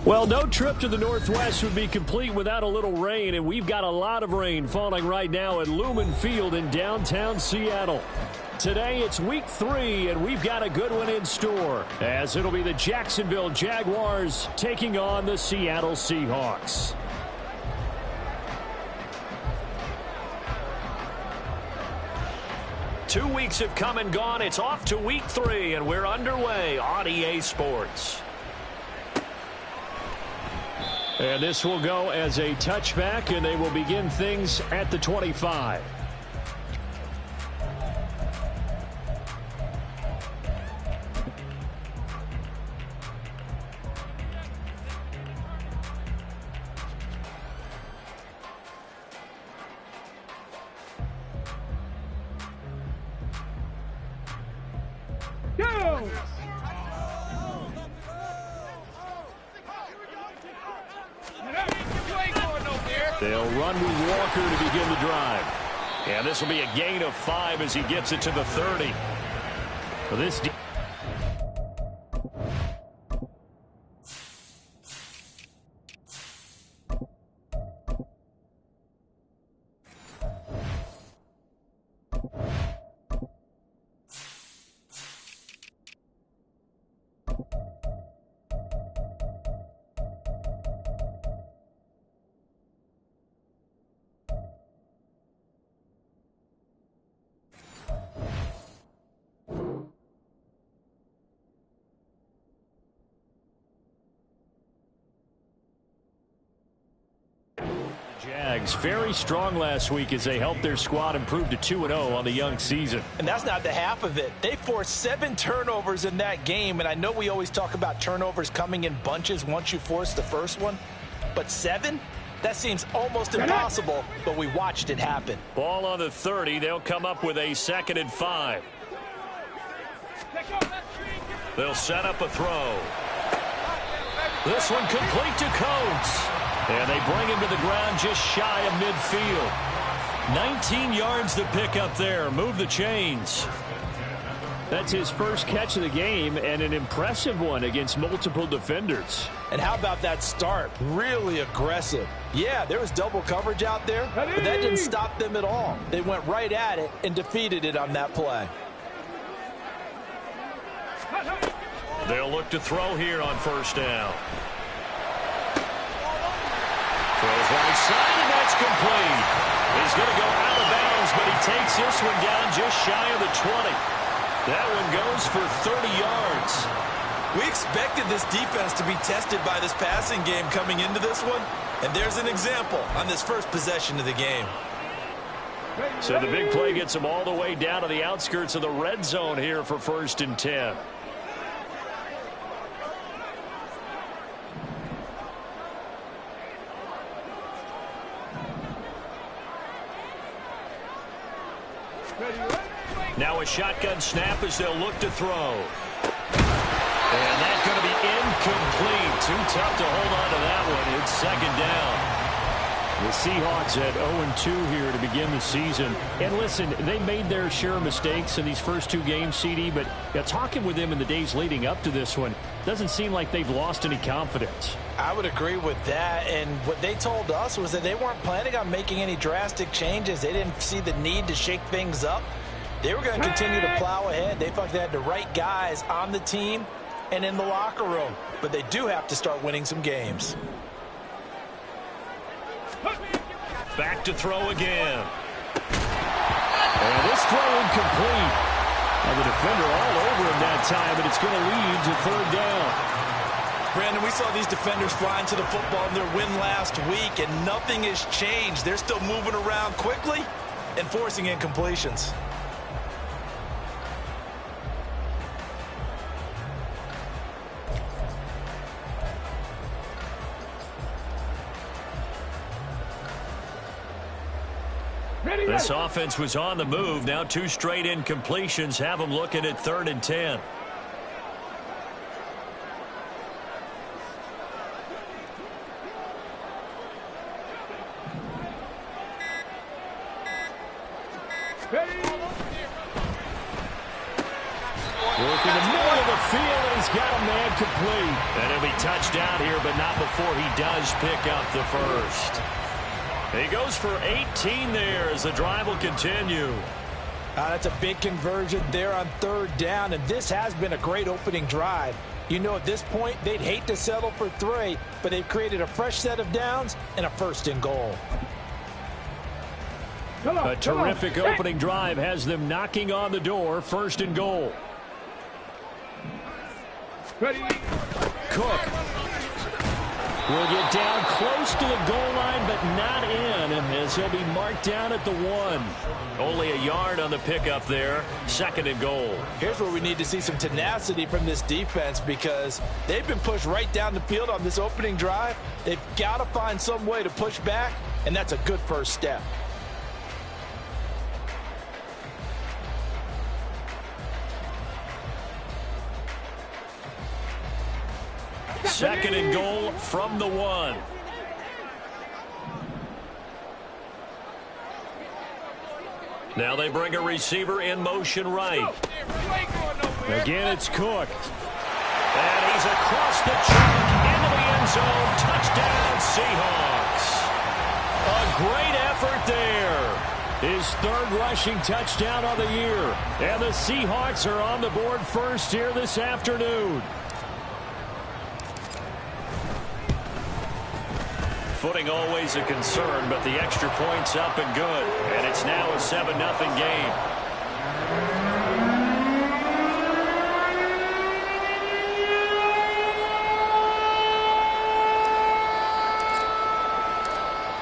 Well, no trip to the Northwest would be complete without a little rain, and we've got a lot of rain falling right now at Lumen Field in downtown Seattle. Today, it's week 3, and we've got a good one in store, as it'll be the Jacksonville Jaguars taking on the Seattle Seahawks. Two weeks have come and gone. It's off to week 3, and we're underway on EA Sports. And this will go as a touchback, and they will begin things at the 25. Go! They'll run with Walker to begin the drive. And this will be a gain of 5 as he gets it to the 30. For this Jags very strong last week as they helped their squad improve to 2-0 on the young season. And that's not the half of it. They forced 7 turnovers in that game, and I know we always talk about turnovers coming in bunches once you force the first one, but 7? That seems almost impossible, but we watched it happen. Ball on the 30. They'll come up with a 2nd and 5. They'll set up a throw. This one complete to Coates. And they bring him to the ground just shy of midfield. 19 yards to pick up there. Move the chains. That's his first catch of the game, and an impressive one against multiple defenders. And how about that start? Really aggressive. Yeah, there was double coverage out there, but that didn't stop them at all. They went right at it and defeated it on that play. They'll look to throw here on first down. Throws right side, and that's complete. He's going to go out of bounds, but he takes this one down just shy of the 20. That one goes for 30 yards. We expected this defense to be tested by this passing game coming into this one, and there's an example on this first possession of the game. So the big play gets them all the way down to the outskirts of the red zone here for 1st and 10. Now a shotgun snap as they'll look to throw. And that's going to be incomplete. Too tough to hold on to that one. It's 2nd down. The Seahawks at 0-2 here to begin the season. And listen, they made their share of mistakes in these first 2 games, CD, but talking with them in the days leading up to this one, doesn't seem like they've lost any confidence. I would agree with that, and what they told us was that they weren't planning on making any drastic changes. They didn't see the need to shake things up. They were going to continue to plow ahead. They felt they had the right guys on the team and in the locker room. But they do have to start winning some games. Back to throw again. And this throw incomplete. And the defender all over him that time, and it's going to lead to 3rd down. Brandon, we saw these defenders flying to the football in their win last week, and nothing has changed. They're still moving around quickly and forcing incompletions. This offense was on the move. Now 2 straight incompletions have them looking at 3rd and 10. Working the middle of the field, and he's got a man complete. And he'll be touched down here, but not before he does pick up the first. He goes for 18 there as the drive will continue. That's a big conversion there on third down, and this has been a great opening drive. You know, at this point, they'd hate to settle for 3, but they've created a fresh set of downs and a first and goal. A terrific opening drive has them knocking on the door, first and goal. Ready. Cook will get down close to the goal line, but not in, as he'll be marked down at the 1. Only a yard on the pickup there, second and goal. Here's where we need to see some tenacity from this defense, because they've been pushed right down the field on this opening drive. They've got to find some way to push back, and that's a good first step. Second and goal from the 1. Now they bring a receiver in motion right. Again, it's Cook. And he's across the chunk into the end zone. Touchdown, Seahawks. A great effort there. His third rushing touchdown of the year. And the Seahawks are on the board first here this afternoon. Footing always a concern, but the extra point's up and good. And it's now a 7-0 game.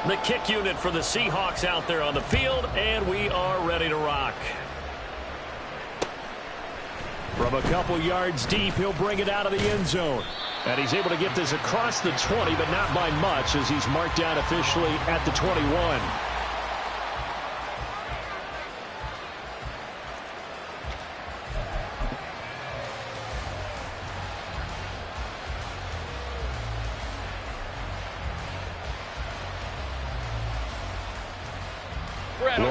The kick unit for the Seahawks out there on the field, and we are ready to rock. From a couple yards deep, he'll bring it out of the end zone. And he's able to get this across the 20, but not by much, as he's marked down officially at the 21.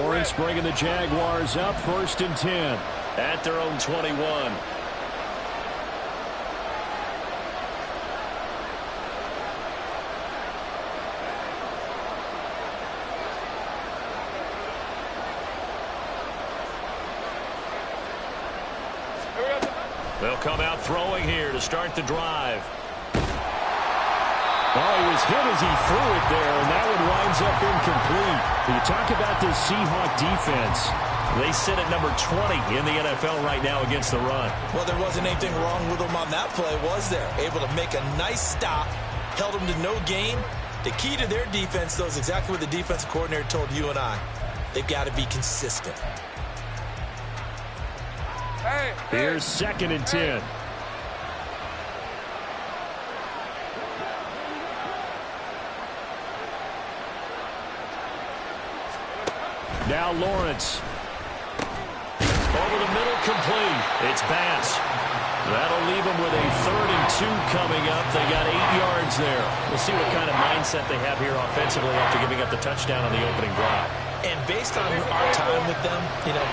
Lawrence bringing the Jaguars up, 1st and 10 at their own 21. They'll come out throwing here to start the drive. Oh, he was hit as he threw it there, and that one winds up incomplete. You talk about this Seahawk defense. They sit at number 20 in the NFL right now against the run. Well, there wasn't anything wrong with them on that play, was there? Able to make a nice stop, held them to no gain. The key to their defense, though, is exactly what the defensive coordinator told you and I. They've got to be consistent. Here's 2nd and 10. Now Lawrence. Over the middle, complete. It's Bass. That'll leave them with a 3rd and 2 coming up. They got 8 yards there. We'll see what kind of mindset they have here offensively after giving up the touchdown on the opening drive. And based on our time with them,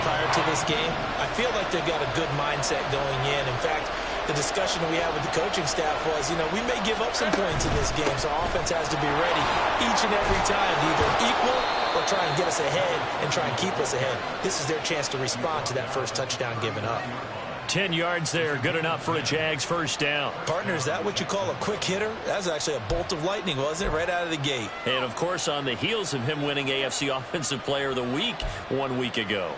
prior to this game, I feel like they've got a good mindset going in. In fact, the discussion that we had with the coaching staff was, we may give up some points in this game, so our offense has to be ready each and every time to either equal or try and get us ahead and try and keep us ahead. This is their chance to respond to that first touchdown given up. 10 yards there, good enough for a Jags first down. Partner, is that what you call a quick hitter? That was actually a bolt of lightning, wasn't it? Right out of the gate. And, of course, on the heels of him winning AFC Offensive Player of the Week 1 week ago.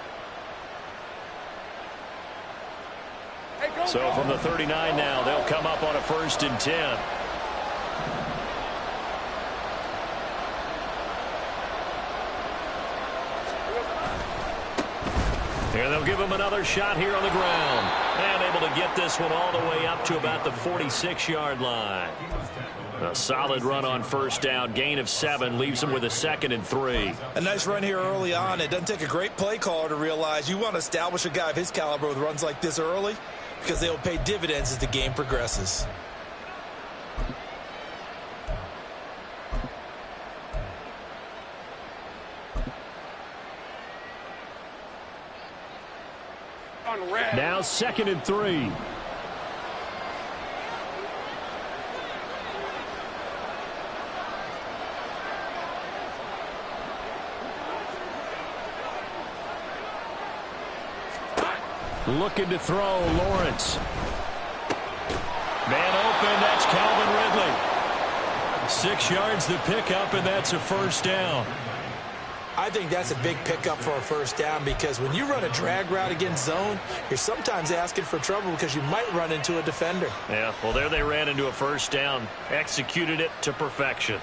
So from the 39 now, they'll come up on a 1st and 10. And they'll give him another shot here on the ground. And able to get this one all the way up to about the 46-yard line. A solid run on first down. Gain of 7 leaves them with a 2nd and 3. A nice run here early on. It doesn't take a great play caller to realize you want to establish a guy of his caliber with runs like this early, because they will pay dividends as the game progresses. Now 2nd and 3. Looking to throw, Lawrence. Man open, that's Calvin Ridley. 6 yards to pick up, and that's a first down. I think that's a big pickup for a first down because when you run a drag route against zone, you're sometimes asking for trouble because you might run into a defender. Yeah, well, there they ran into a first down, executed it to perfection.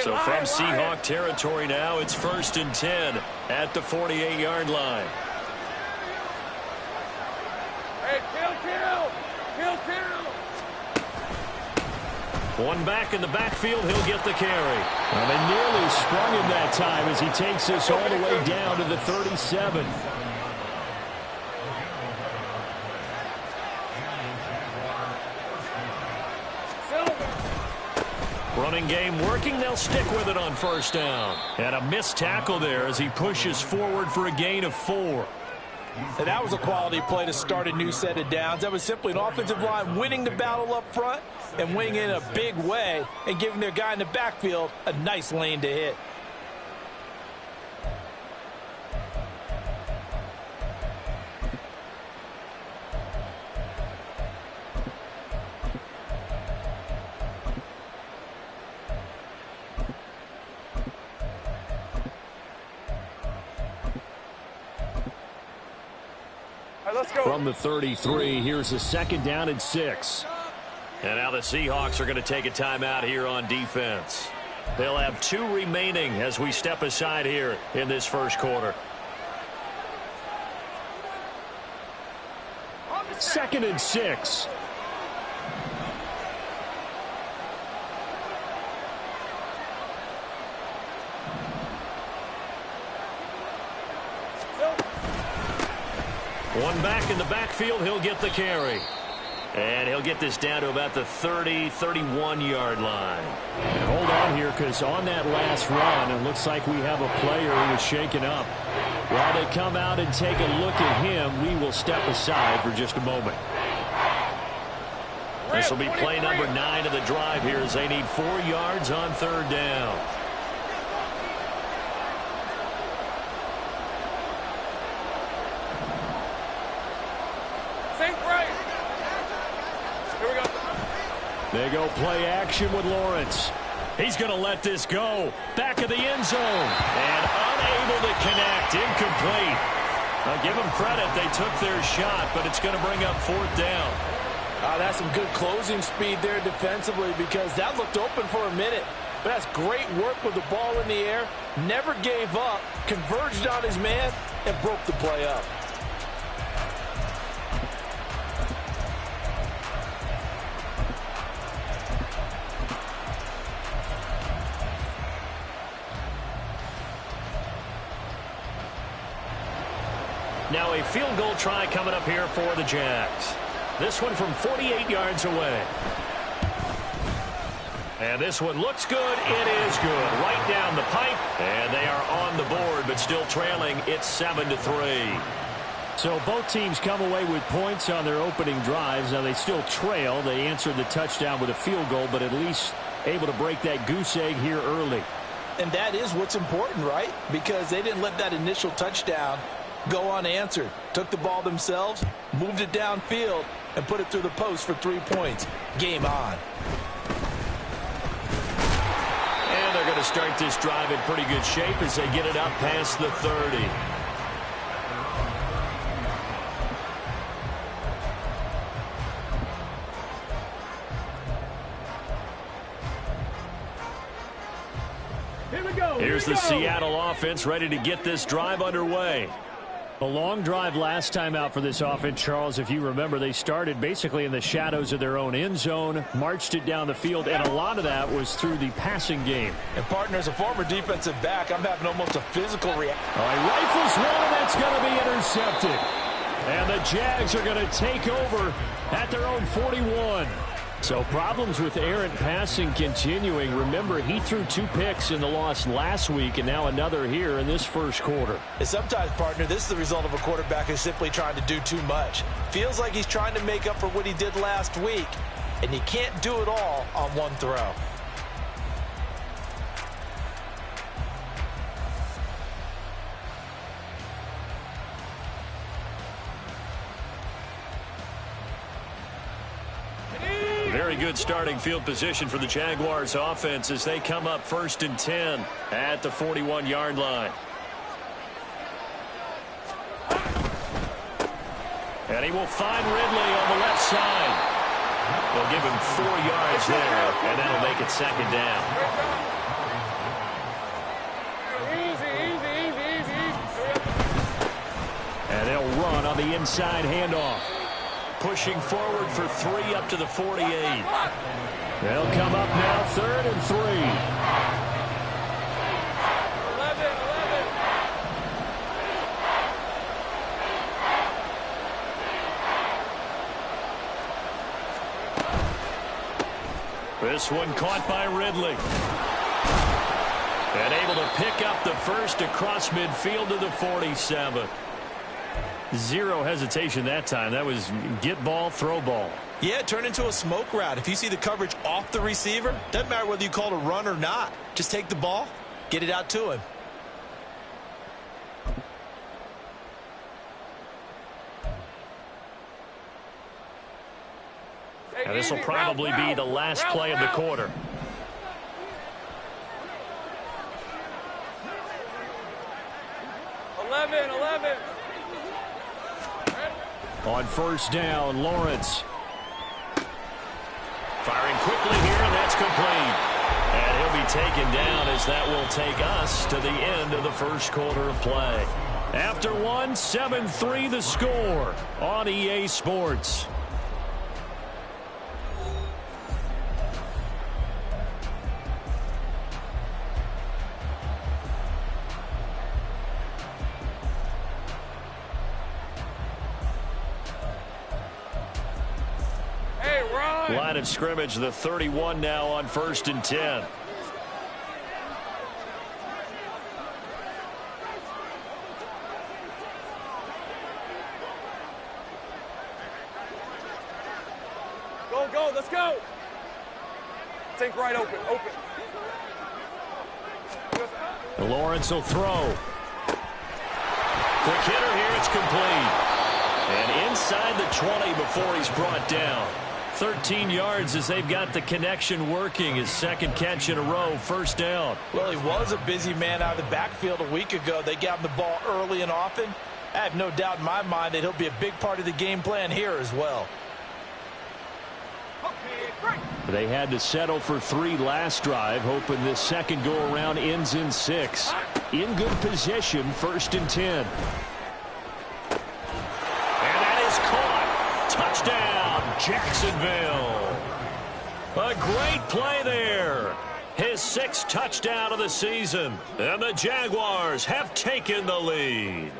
So from Seahawk territory now, it's 1st and 10 at the 48-yard line. Hey, kill. One back in the backfield, he'll get the carry. Well, they nearly sprung him that time as he takes this all the way down to the 37. Running game working. They'll stick with it on first down. And a missed tackle there as he pushes forward for a gain of 4. And that was a quality play to start a new set of downs. That was simply an offensive line winning the battle up front and winning it in a big way and giving their guy in the backfield a nice lane to hit. From the 33, here's a 2nd down and 6. And now the Seahawks are going to take a timeout here on defense. They'll have 2 remaining as we step aside here in this first quarter. 2nd and 6. One back in the backfield, he'll get the carry. And he'll get this down to about the 30, 31-yard line. And hold on here, because on that last run, it looks like we have a player who was shaken up. While they come out and take a look at him, we will step aside for just a moment. This will be play number 9 of the drive here as they need 4 yards on 3rd down. They go play action with Lawrence. He's going to let this go. Back of the end zone. And unable to connect. Incomplete. I'll give them credit. They took their shot, but it's going to bring up 4th down. That's some good closing speed there defensively because that looked open for a minute. But that's great work with the ball in the air. Never gave up. Converged on his man and broke the play up. Now a field goal try coming up here for the Jags. This one from 48 yards away. And this one looks good. It is good. Right down the pipe. And they are on the board, but still trailing. It's 7-3. So both teams come away with points on their opening drives. Now they still trail. They answered the touchdown with a field goal, but at least able to break that goose egg here early. And that is what's important, right? Because they didn't let that initial touchdown go unanswered. Took the ball themselves, moved it downfield, and put it through the post for 3 points. Game on. And they're going to start this drive in pretty good shape as they get it up past the 30. Here's the Seattle offense ready to get this drive underway. A long drive last time out for this offense, Charles. If you remember, they started basically in the shadows of their own end zone, marched it down the field, and a lot of that was through the passing game. And, partner, as a former defensive back, I'm having almost a physical reaction. All right, rifles one, and that's going to be intercepted. And the Jags are going to take over at their own 41. So problems with errant passing continuing. Remember, he threw 2 picks in the loss last week, and now another here in this first quarter. And sometimes, partner, this is the result of a quarterback who's simply trying to do too much. Feels like he's trying to make up for what he did last week, and he can't do it all on one throw. Very good starting field position for the Jaguars offense as they come up 1st and 10 at the 41-yard line. And he will find Ridley on the left side. They'll give him 4 yards there, and that'll make it 2nd down. And they'll run on the inside handoff. Pushing forward for 3 up to the 48. They'll come up now 3rd and 3. 11. This one caught by Ridley. And able to pick up the first across midfield to the 47. Zero hesitation that time. That was get ball, throw ball. Yeah, turn into a smoke route. If you see the coverage off the receiver, doesn't matter whether you call it a run or not. Just take the ball, get it out to him. And this will probably be the last play of the quarter. On 1st down, Lawrence. Firing quickly here, and that's complete. And he'll be taken down as that will take us to the end of the first quarter of play. After 1, 7-3 the score on EA Sports. Line of scrimmage, the 31 now on 1st and 10. Go, let's go. Think right open. Lawrence will throw. Quick hitter here, it's complete. And inside the 20 before he's brought down. 13 yards as they've got the connection working. His 2nd catch in a row, 1st down. Well, he was a busy man out of the backfield a week ago. They got him the ball early and often. I have no doubt in my mind that he'll be a big part of the game plan here as well. They had to settle for 3 last drive, hoping this second go-around ends in 6. In good position, 1st and 10. And that is caught. Touchdown, Jacksonville. A great play there. His 6th touchdown of the season. And the Jaguars have taken the lead.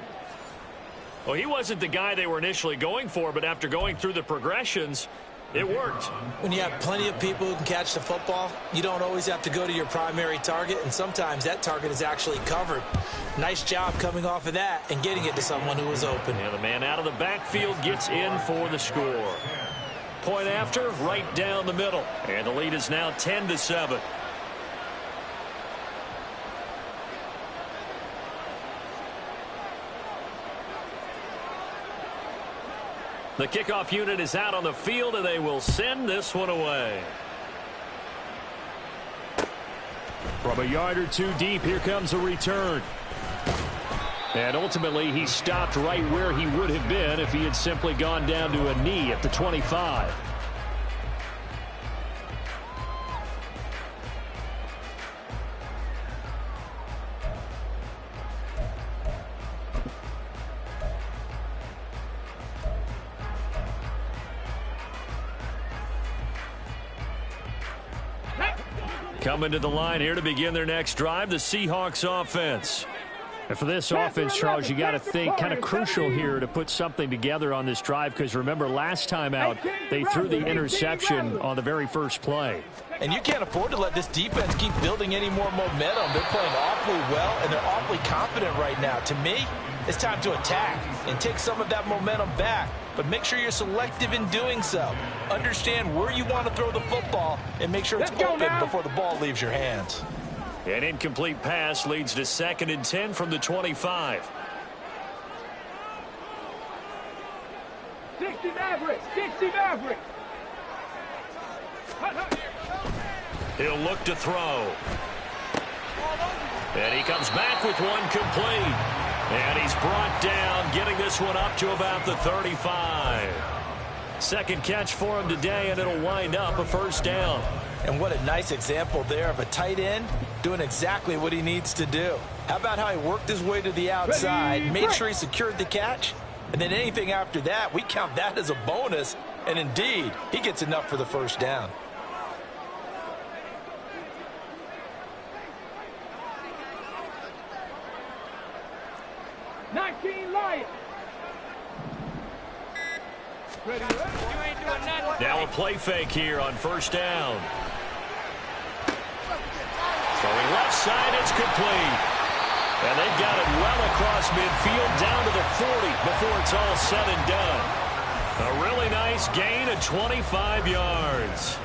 Well, he wasn't the guy they were initially going for, but after going through the progressions, it worked. When you have plenty of people who can catch the football, you don't always have to go to your primary target, and sometimes that target is actually covered. Nice job coming off of that and getting it to someone who was open. And the man out of the backfield gets in for the score. Point after, right down the middle. And the lead is now 10-7. The kickoff unit is out on the field, and they will send this one away. From a yard or 2 deep, here comes a return. And ultimately, he stopped right where he would have been if he had simply gone down to a knee at the 25. Coming to the line here to begin their next drive, the Seahawks offense. And for this offense, Charles, you got to think kind of crucial here to put something together on this drive, because remember last time out they threw the interception on the very first play. And you can't afford to let this defense keep building any more momentum. They're playing awfully well, and they're awfully confident right now. To me, it's time to attack and take some of that momentum back. But make sure you're selective in doing so. Understand where you want to throw the football and make sure it's open before the ball leaves your hands. An incomplete pass leads to 2nd and 10 from the 25. 60 Mavericks! 60 Mavericks! He'll look to throw. And he comes back with one complete. And he's brought down, getting this one up to about the 35. Second catch for him today, and it'll wind up a first down. And what a nice example there of a tight end doing exactly what he needs to do. How about how he worked his way to the outside, made sure he secured the catch, and then anything after that, we count that as a bonus. And indeed, he gets enough for the first down. Now a play fake here on first down. Throwing left side, it's complete. And they've got it well across midfield down to the 40 before it's all said and done. A really nice gain of 25 yards.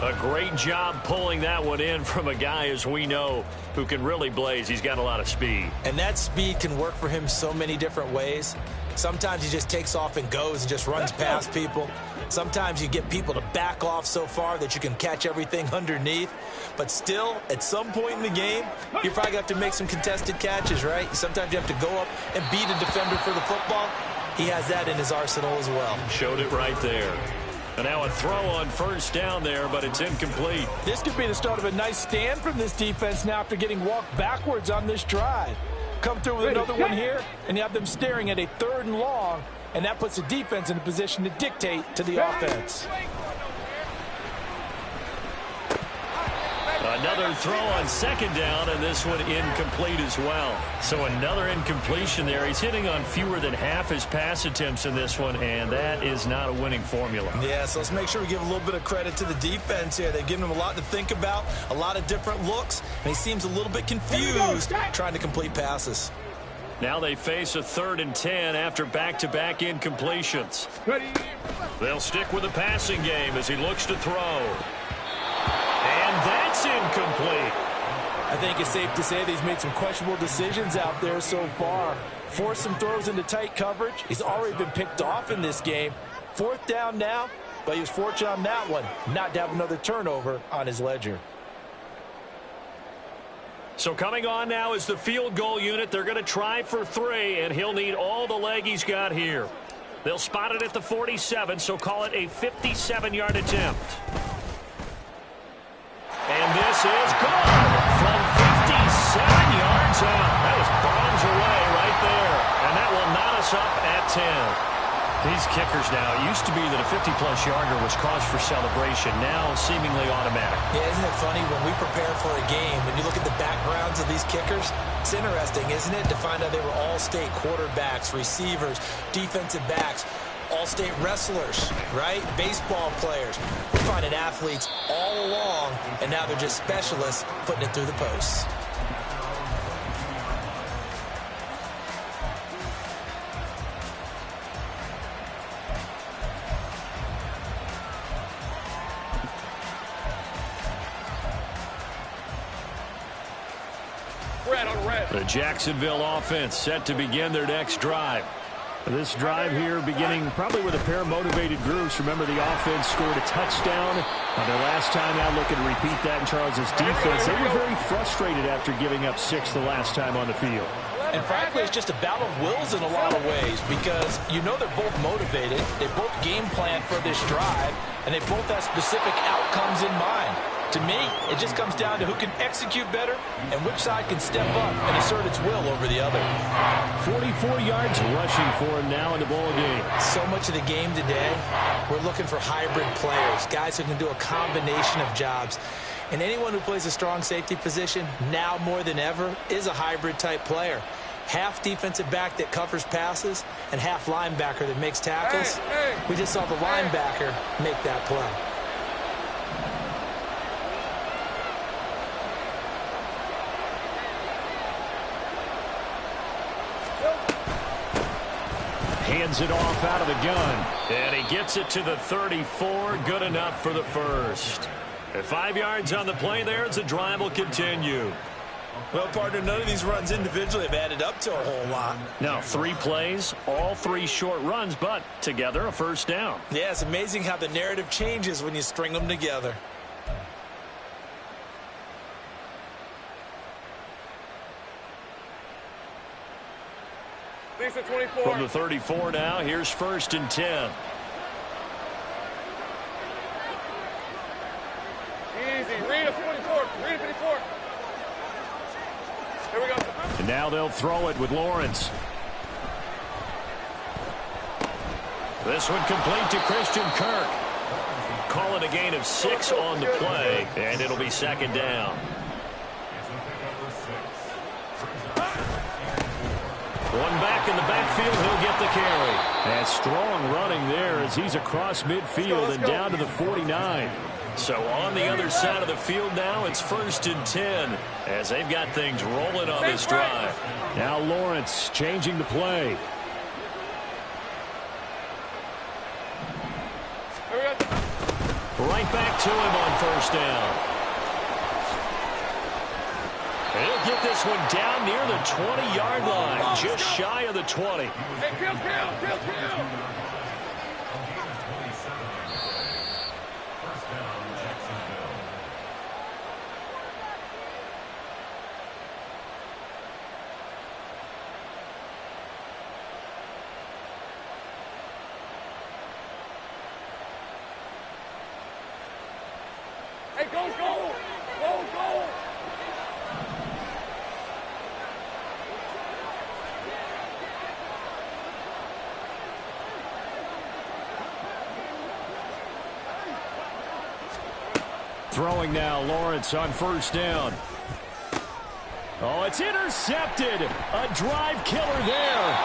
A great job pulling that one in from a guy, as we know, who can really blaze. He's got a lot of speed. And that speed can work for him so many different ways. Sometimes he just takes off and goes and just runs past people. Sometimes you get people to back off so far that you can catch everything underneath. But still, at some point in the game, you're probably going to have to make some contested catches, right? Sometimes you have to go up and beat a defender for the football. He has that in his arsenal as well. Showed it right there. And now a throw on first down there, but it's incomplete. This could be the start of a nice stand from this defense now after getting walked backwards on this drive. Come through with another one here, and you have them staring at a 3rd and long, and that puts the defense in a position to dictate to the offense. Another throw on 2nd down, and this one incomplete as well. So another incompletion there. He's hitting on fewer than half his pass attempts in this one, and that is not a winning formula. Yeah, so let's make sure we give a little bit of credit to the defense here. They've given him a lot to think about, a lot of different looks, and he seems a little bit confused trying to complete passes. Now they face a 3rd and 10 after back-to-back incompletions. They'll stick with the passing game as he looks to throw. And that's incomplete. I think it's safe to say that he's made some questionable decisions out there so far. Forced some throws into tight coverage. He's already been picked off in this game. 4th down now, but he was fortunate on that one not to have another turnover on his ledger. So coming on now is the field goal unit. They're going to try for 3, and he'll need all the leg he's got here. They'll spot it at the 47, so call it a 57-yard attempt. And this is good from 57 yards out. That was bombs away right there. And that will knot us up at 10. These kickers now, it used to be that a 50-plus yarder was cause for celebration. Now seemingly automatic. Yeah, isn't it funny when we prepare for a game, when you look at the backgrounds of these kickers, it's interesting, isn't it, to find out they were all-state quarterbacks, receivers, defensive backs, all-state wrestlers, right? Baseball players. We're finding athletes all along, and now they're just specialists putting it through the posts. The Jacksonville offense set to begin their next drive. This drive here beginning probably with a pair of motivated groups. Remember, the offense scored a touchdown on their last time out. Looking to repeat that in Charles's defense. They were very frustrated after giving up 6 the last time on the field. And frankly, it's just a battle of wills in a lot of ways, because you know they're both motivated. They both game plan for this drive, and they both have specific outcomes in mind. To me, it just comes down to who can execute better and which side can step up and assert its will over the other. 44 yards rushing for him now in the ball game. So much of the game today, we're looking for hybrid players, guys who can do a combination of jobs. And anyone who plays a strong safety position, now more than ever, is a hybrid-type player. Half defensive back that covers passes and half linebacker that makes tackles. We just saw the linebacker make that play. Hands it off out of the gun. And he gets it to the 34. Good enough for the first. At 5 yards on the play there as the drive will continue. Well, partner, none of these runs individually have added up to a whole lot. Now, 3 plays, all 3 short runs, but together a first down. Yeah, it's amazing how the narrative changes when you string them together. Lisa 24. From the 34 now, here's 1st and 10. Easy. Read a 44. Read a 54. Here we go. And now they'll throw it with Lawrence. This one complete to Christian Kirk. Call it a gain of 6 on the play, and it'll be 2nd down. One back in the backfield, he'll get the carry. And strong running there as he's across midfield and down to the 49. So on the other side of the field now, it's 1st and 10 as they've got things rolling on this drive. Now Lawrence changing the play. Right back to him on 1st down. He'll get this one down near the 20-yard line, just shy of the 20. Hey, kill. Hey, go. Throwing now, Lawrence on 1st down. Oh, it's intercepted. A drive killer there.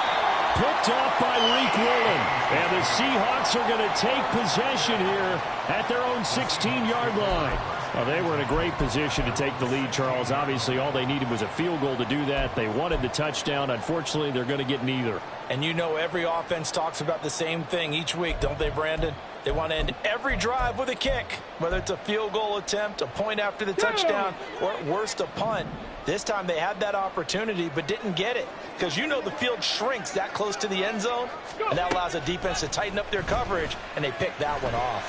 Picked up by Reek Woolen. And the Seahawks are going to take possession here at their own 16-yard line. Well, they were in a great position to take the lead, Charles. Obviously, all they needed was a field goal to do that. They wanted the touchdown. Unfortunately, they're going to get neither. And you know every offense talks about the same thing each week, don't they, Brandon? They want to end every drive with a kick, whether it's a field goal attempt, a point after the touchdown, or at worst, a punt. This time they had that opportunity but didn't get it because you know the field shrinks that close to the end zone, and that allows the defense to tighten up their coverage, and they picked that one off.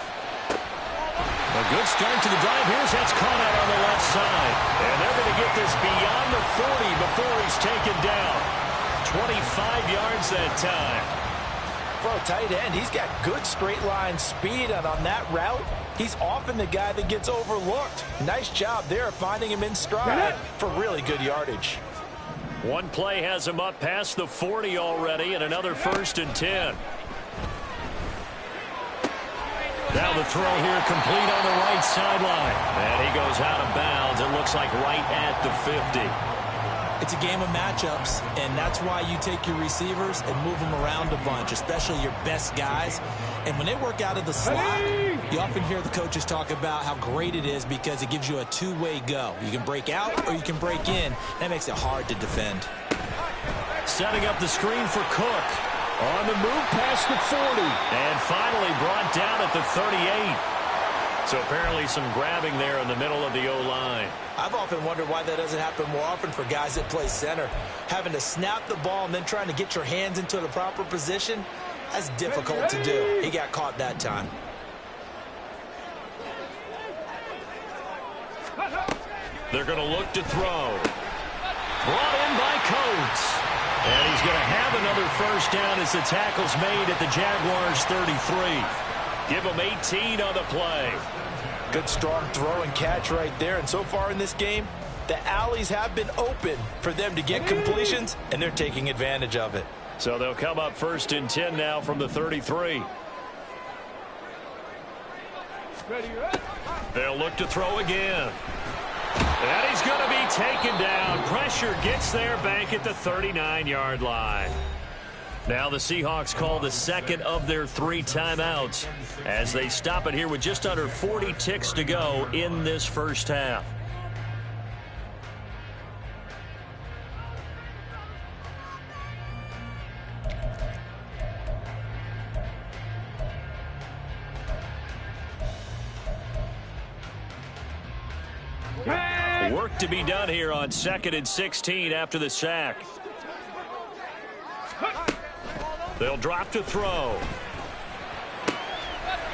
A good start to the drive. Here's that's caught out on the left side. And they're going to get this beyond the 40 before he's taken down. 25 yards that time. For a tight end, he's got good straight line speed, and on that route, he's often the guy that gets overlooked. Nice job there finding him in stride for really good yardage. One play has him up past the 40 already, and another 1st and 10. Now the throw here complete on the right sideline. And he goes out of bounds. It looks like right at the 50. It's a game of matchups, and that's why you take your receivers and move them around a bunch, especially your best guys. And when they work out of the slot, you often hear the coaches talk about how great it is because it gives you a two-way go. You can break out or you can break in. That makes it hard to defend. Setting up the screen for Cook. On the move past the 40. And finally brought down at the 38. So apparently some grabbing there in the middle of the O-line. I've often wondered why that doesn't happen more often for guys that play center. Having to snap the ball and then trying to get your hands into the proper position, that's difficult to do. He got caught that time. They're going to look to throw. Brought in by Coates. And he's going to have another first down as the tackle's made at the Jaguars' 33. Give him 18 on the play. Good strong throw and catch right there. And so far in this game, the alleys have been open for them to get completions, and they're taking advantage of it. So they'll come up 1st and 10 now from the 33. They'll look to throw again. And he's going to be taken down. Pressure gets there back at the 39-yard line. Now the Seahawks call the second of their 3 timeouts as they stop it here with just under 40 ticks to go in this first half. Work to be done here on 2nd and 16 after the sack. They'll drop to throw.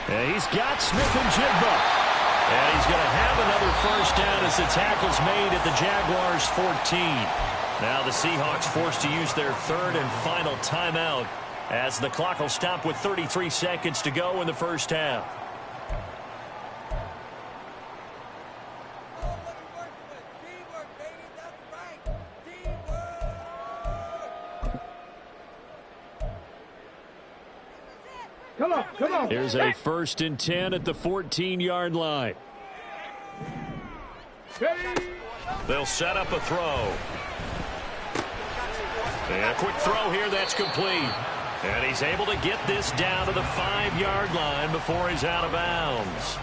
And he's got Smith-Njigba. And he's going to have another first down as the tackle's made at the Jaguars' 14. Now the Seahawks forced to use their 3rd and final timeout as the clock will stop with 33 seconds to go in the first half. Come on. Here's a 1st and 10 at the 14-yard line. They'll set up a throw. And a quick throw here that's complete. And he's able to get this down to the 5-yard line before he's out of bounds.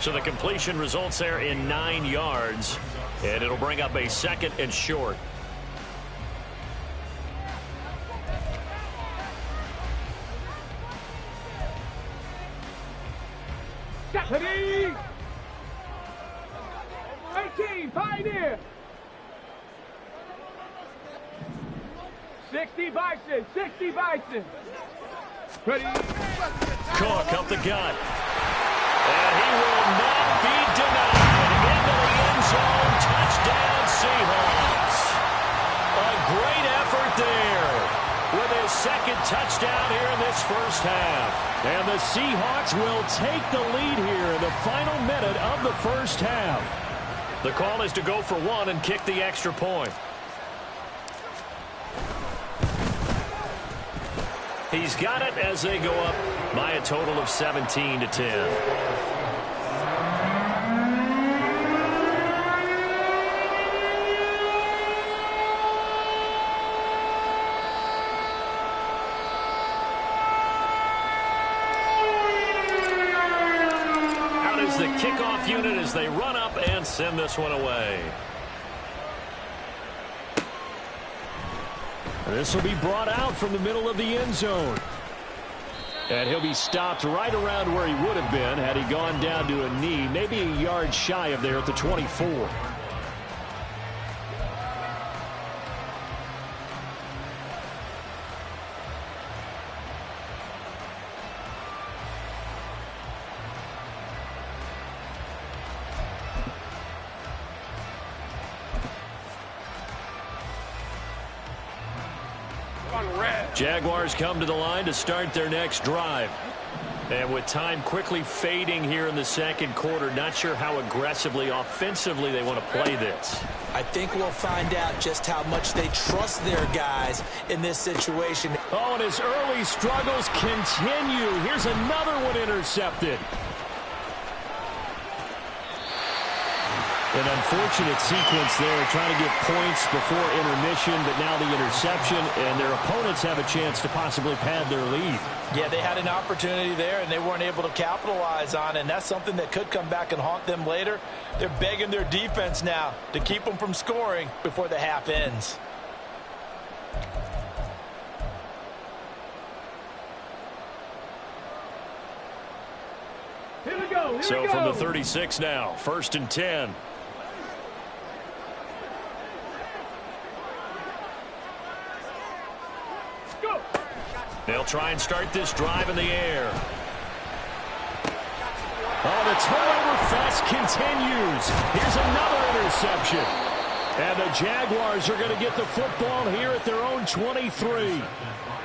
So the completion results there in 9 yards. And it'll bring up a 2nd and short. Ready? 18, Pioneer. 60 Bison. Ready? Cook up the gut. And he will not be denied. Into the end zone. Touchdown, Seahawks. A great effort there with his 2nd touchdown here in this first half. And the Seahawks will take the lead here in the final minute of the first half. The call is to go for 1 and kick the extra point. He's got it as they go up by a total of 17-10. The kickoff unit as they run up and send this one away. This will be brought out from the middle of the end zone. And he'll be stopped right around where he would have been had he gone down to a knee, maybe a yard shy of there at the 24. Jaguars come to the line to start their next drive. And with time quickly fading here in the 2nd quarter, not sure how aggressively, offensively they want to play this. I think we'll find out just how much they trust their guys in this situation. Oh, and his early struggles continue. Here's another one intercepted. An unfortunate sequence there, trying to get points before intermission, but now the interception, and their opponents have a chance to possibly pad their lead. Yeah, they had an opportunity there, and they weren't able to capitalize on it, and that's something that could come back and haunt them later. They're begging their defense now to keep them from scoring before the half ends. Here we go. So from the 36 now, 1st and 10. They'll try and start this drive in the air. Oh, the turnover fest continues. Here's another interception. And the Jaguars are going to get the football here at their own 23.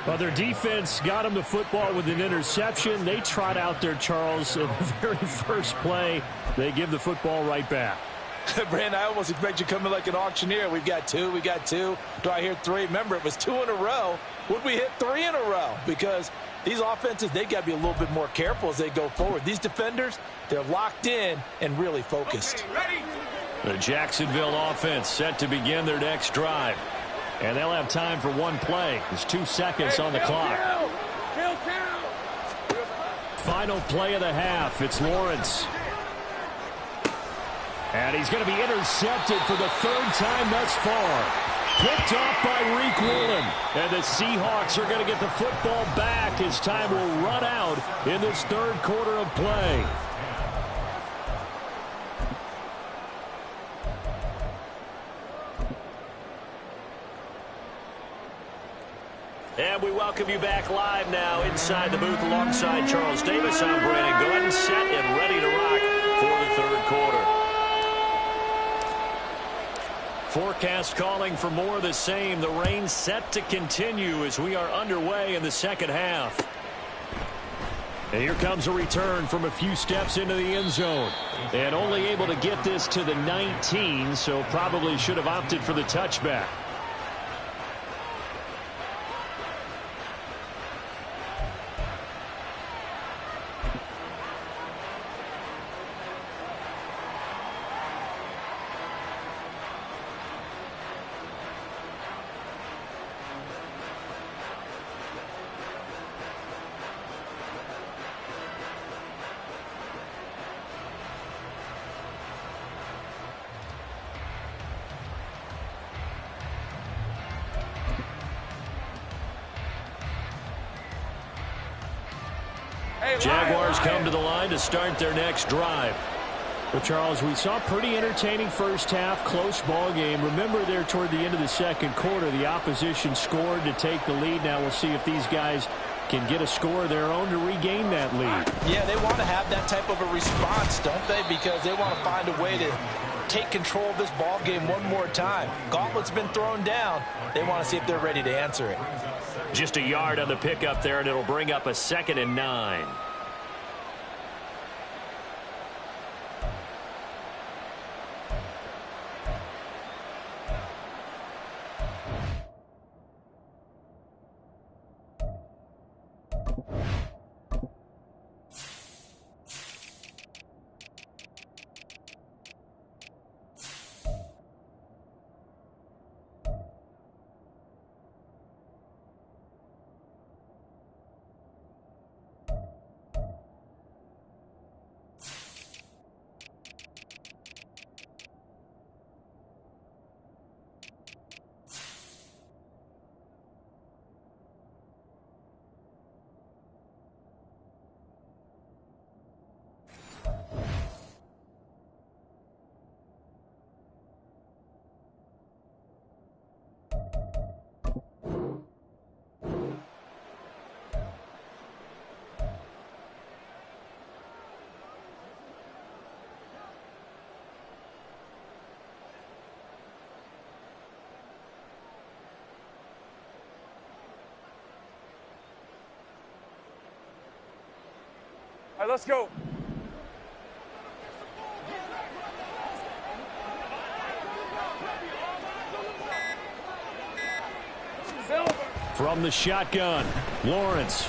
Well, their defense got them the football with an interception. They trot out there, Charles, in the very first play. They give the football right back. Brandon, I almost expect you coming like an auctioneer. We've got 2. Do I hear 3? Remember, it was 2 in a row. Would we hit 3 in a row? Because these offenses, they've got to be a little bit more careful as they go forward. These defenders, they're locked in and really focused. The Jacksonville offense set to begin their next drive. And they'll have time for one play. There's 2 seconds on the clock. Final play of the half. It's Lawrence. And he's going to be intercepted for the 3rd time thus far. Picked off by Reek Woolen. And the Seahawks are going to get the football back as time will run out in this 3rd quarter of play. And we welcome you back live now inside the booth alongside Charles Davis. I'm Brandon Glenn, set and ready to rock for the 3rd quarter. Forecast calling for more of the same. The rain set to continue as we are underway in the 2nd half. And here comes a return from a few steps into the end zone. And only able to get this to the 19, so probably should have opted for the touchback. Jaguars come to the line to start their next drive. Well, Charles, we saw a pretty entertaining first half, close ball game. Remember there toward the end of the 2nd quarter, the opposition scored to take the lead. Now we'll see if these guys can get a score of their own to regain that lead. Yeah, they want to have that type of a response, don't they? Because they want to find a way to take control of this ball game one more time. Gauntlet's been thrown down. They want to see if they're ready to answer it. Just a yard on the pickup there, and it'll bring up a 2nd and 9. All right, let's go. From the shotgun, Lawrence.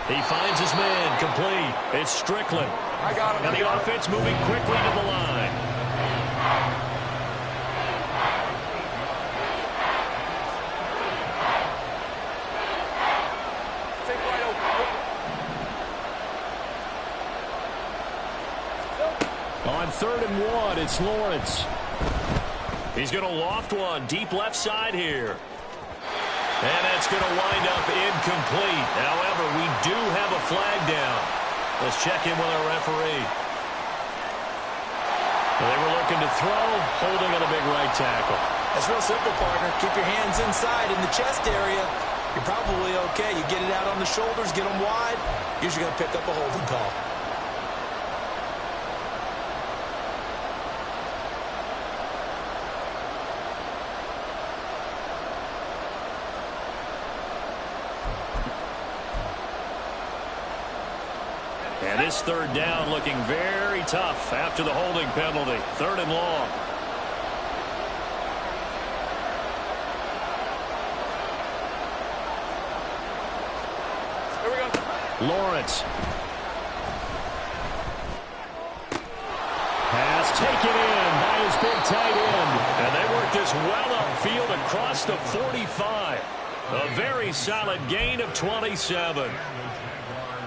He finds his man, complete. It's Strickland. I got him. And the offense moving quickly to the line. Take wide open. On 3rd and 1, it's Lawrence. He's going to loft one deep left side here. And that's going to wind up incomplete. However, we do have a flag down. Let's check in with our referee. They were looking to throw, holding on a big right tackle. That's real simple, partner. Keep your hands inside in the chest area. You're probably okay. You get it out on the shoulders, get them wide. Usually going to pick up a holding call. And this 3rd down looking very tough after the holding penalty. 3rd and long. Lawrence. Pass taken in by his big tight end. And they work this well upfield across the 45. A very solid gain of 27.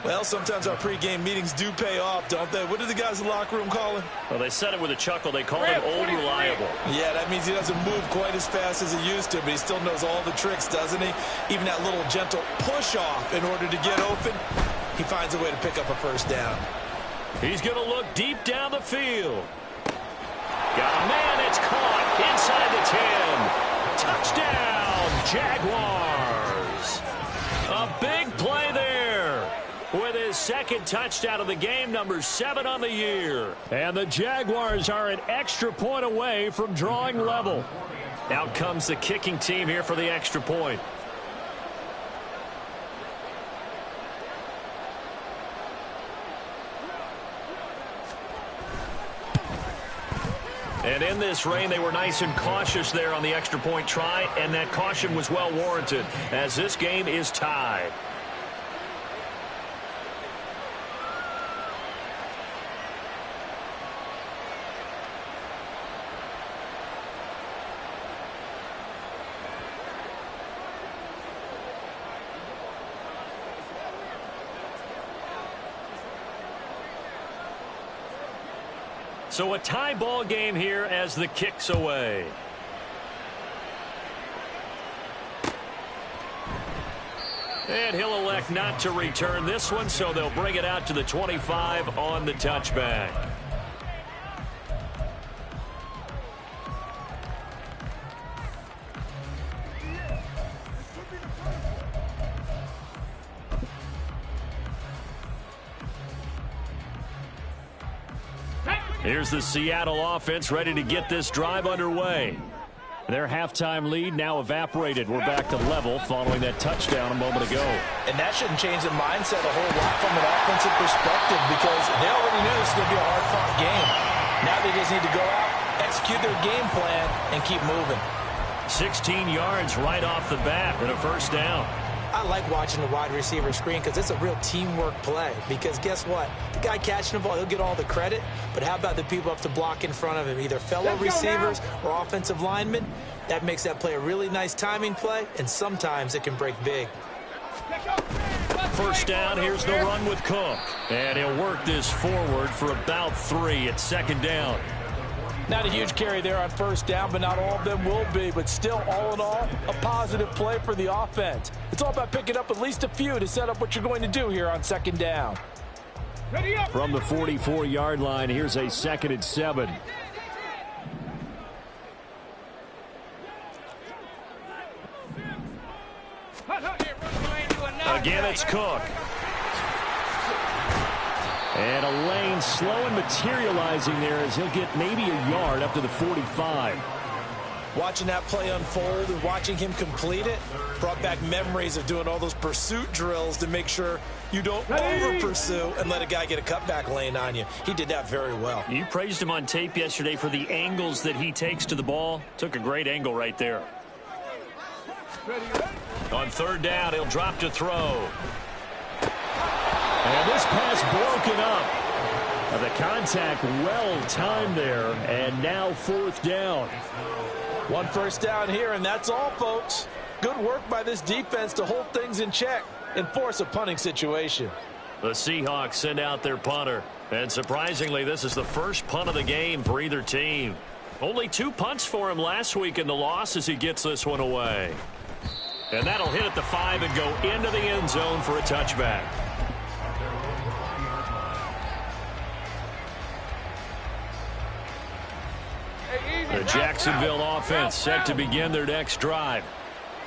Well, sometimes our pregame meetings do pay off, don't they? What do the guys in the locker room call him? Well, they said it with a chuckle. They called him Old Reliable. Yeah, that means he doesn't move quite as fast as he used to, but he still knows all the tricks, doesn't he? Even that little gentle push-off in order to get open, he finds a way to pick up a first down. He's going to look deep down the field. Got a man, it's caught inside the 10. Touchdown, Jaguars. A big play there with his second touchdown of the game, number 7 on the year. And the Jaguars are an extra point away from drawing level. Out comes the kicking team here for the extra point. And in this rain, they were nice and cautious there on the extra point try, and that caution was well warranted as this game is tied. So a tie ball game here as the kick's away. And he'll elect not to return this one, so they'll bring it out to the 25 on the touchback. Here's the Seattle offense ready to get this drive underway. Their halftime lead now evaporated. We're back to level following that touchdown a moment ago. And that shouldn't change the mindset a whole lot from an offensive perspective because they already knew this was going to be a hard-fought game. Now they just need to go out, execute their game plan, and keep moving. 16 yards right off the bat and a first down. I like watching the wide receiver screen because it's a real teamwork play. Because guess what? The guy catching the ball, he'll get all the credit. But how about the people up to block in front of him, either fellow receivers or offensive linemen? That makes that play a really nice timing play, and sometimes it can break big. First down, here's the run with Cook. And he'll work this forward for about 3 at second down. Not a huge carry there on first down, but not all of them will be. But still, all in all, a positive play for the offense. It's all about picking up at least a few to set up what you're going to do here on second down. From the 44-yard line, here's a 2nd and 7. Again, it's Cook. And a lane slow and materializing there as he'll get maybe a yard up to the 45. Watching that play unfold and watching him complete it brought back memories of doing all those pursuit drills to make sure you don't over-pursue and let a guy get a cutback lane on you. He did that very well. You praised him on tape yesterday for the angles that he takes to the ball. Took a great angle right there. On third down, he'll drop to throw. And this pass broken up. The contact well timed there, and now fourth down. One first down here, and that's all, folks. Good work by this defense to hold things in check and force a punting situation. The Seahawks send out their punter. And surprisingly, this is the first punt of the game for either team. Only 2 punts for him last week in the loss as he gets this one away. And that'll hit at the 5 and go into the end zone for a touchback. The Jacksonville offense set to begin their next drive.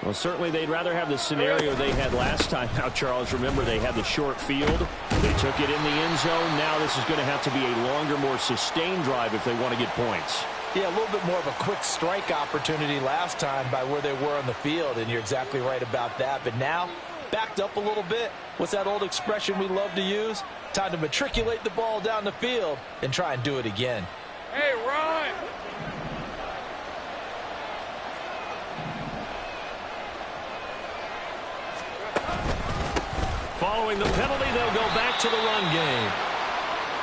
Well, certainly they'd rather have the scenario they had last time. Now, Charles, remember they had the short field. They took it in the end zone. Now this is going to have to be a longer, more sustained drive if they want to get points. Yeah, a little bit more of a quick strike opportunity last time by where they were on the field, and you're exactly right about that. But now, backed up a little bit. What's that old expression we love to use? Time to matriculate the ball down the field and try and do it again. Hey, Ron! Following the penalty, they'll go back to the run game.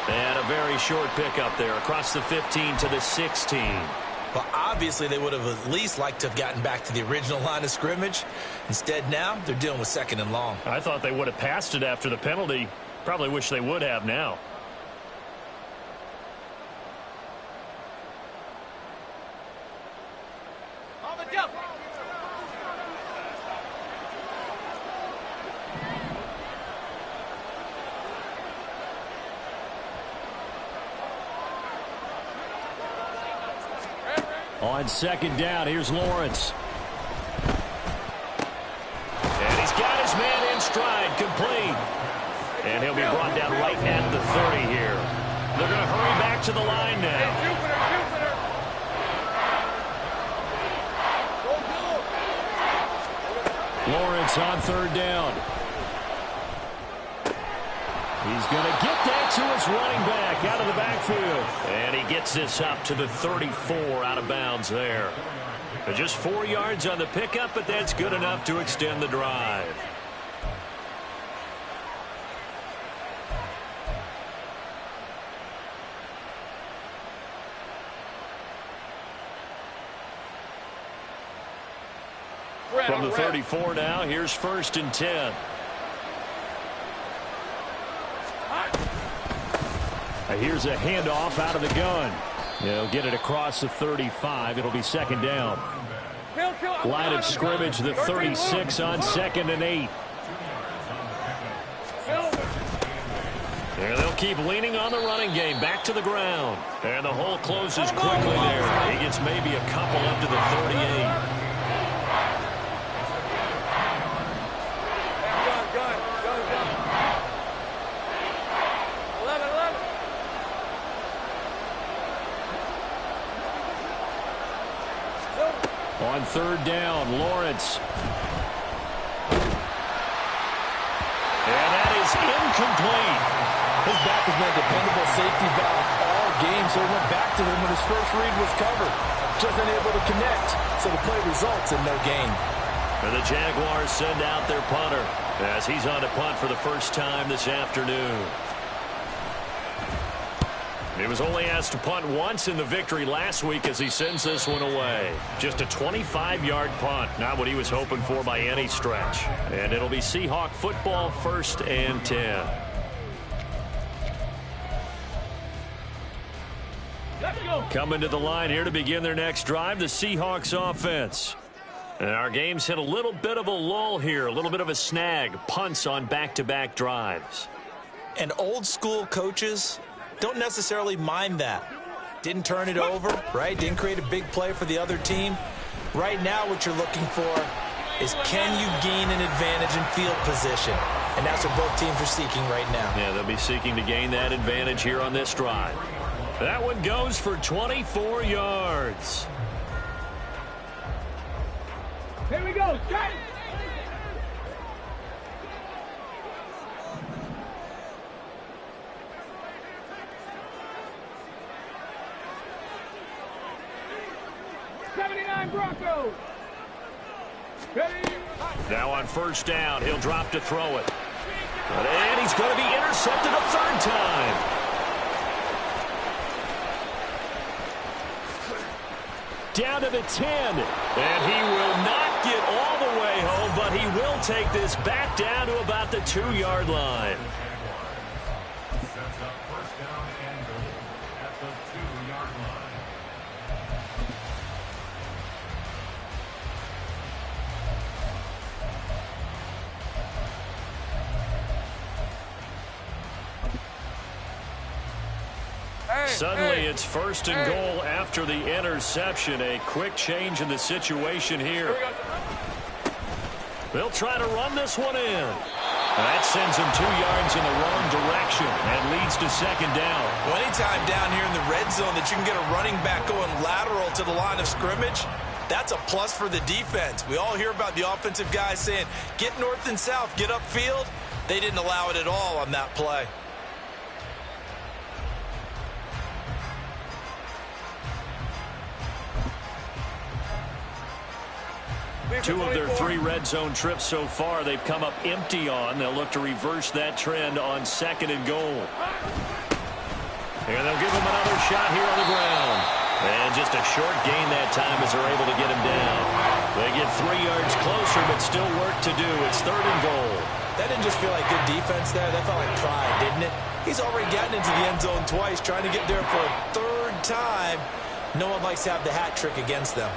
And a very short pickup there across the 15 to the 16. Well, obviously, they would have at least liked to have gotten back to the original line of scrimmage. Instead, now they're dealing with second and long. I thought they would have passed it after the penalty. Probably wish they would have now. On second down, here's Lawrence. And he's got his man in stride, complete. And he'll be brought down right at the 30 here. They're going to hurry back to the line now. Lawrence on third down. He's going to get that to his running back out of the backfield. And he gets this up to the 34 out of bounds there. But just 4 yards on the pickup, but that's good enough to extend the drive. From the 34 now, here's 1st and 10. Here's a handoff out of the gun. They'll get it across the 35. It'll be second down. Line of scrimmage, the 36 on 2nd and 8. And they'll keep leaning on the running game. Back to the ground. And the hole closes quickly there. He gets maybe a couple up to the 38. On third down, Lawrence. And that is incomplete. His back has been a dependable safety valve all game, so he went back to him when his first read was covered. Just unable to connect, so the play results in no gain. And the Jaguars send out their punter as he's on to punt for the first time this afternoon. He was only asked to punt once in the victory last week as he sends this one away. Just a 25-yard punt, not what he was hoping for by any stretch. And it'll be Seahawk football, 1st and 10. Coming to the line here to begin their next drive, the Seahawks offense. And our game's hit a little bit of a lull here, a little bit of a snag, punts on back-to-back drives. And old school coaches don't necessarily mind that. Didn't turn it over, right? Didn't create a big play for the other team. Right now what you're looking for is, can you gain an advantage in field position? And that's what both teams are seeking right now. Yeah, they'll be seeking to gain that advantage here on this drive. That one goes for 24 yards. Here we go. Straight. Broncos. Now on first down, he'll drop to throw it. And he's going to be intercepted a third time. Down to the 10. And he will not get all the way home, but he will take this back down to about the 2-yard line. Suddenly it's 1st and goal after the interception. A quick change in the situation here. They'll try to run this one in. That sends him 2 yards in the wrong direction and leads to second down. Well, anytime down here in the red zone that you can get a running back going lateral to the line of scrimmage, that's a plus for the defense. We all hear about the offensive guys saying, get north and south, get upfield. They didn't allow it at all on that play. 2 of their 3 red zone trips so far, they've come up empty on. They'll look to reverse that trend on 2nd and goal. And they'll give him another shot here on the ground. And just a short gain that time as they're able to get him down. They get 3 yards closer, but still work to do. It's 3rd and goal. That didn't just feel like good defense there. That felt like pride, didn't it? He's already gotten into the end zone twice, trying to get there for a 3rd time. No one likes to have the hat trick against them.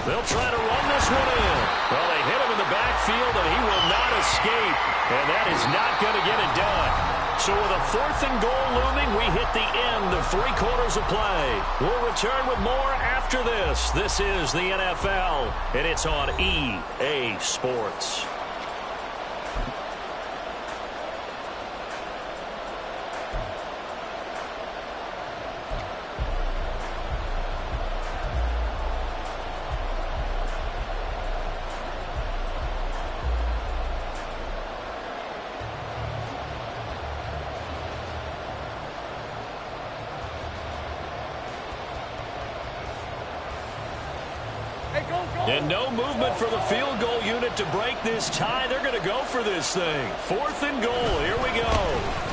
They'll try to run this one in. Well, they hit him in the backfield, and he will not escape. And that is not going to get it done. So with a 4th and goal looming, we hit the end of 3 quarters of play. We'll return with more after this. This is the NFL, and it's on EA Sports. And no movement for the field goal unit to break this tie. They're going to go for this thing. 4th and goal. Here we go.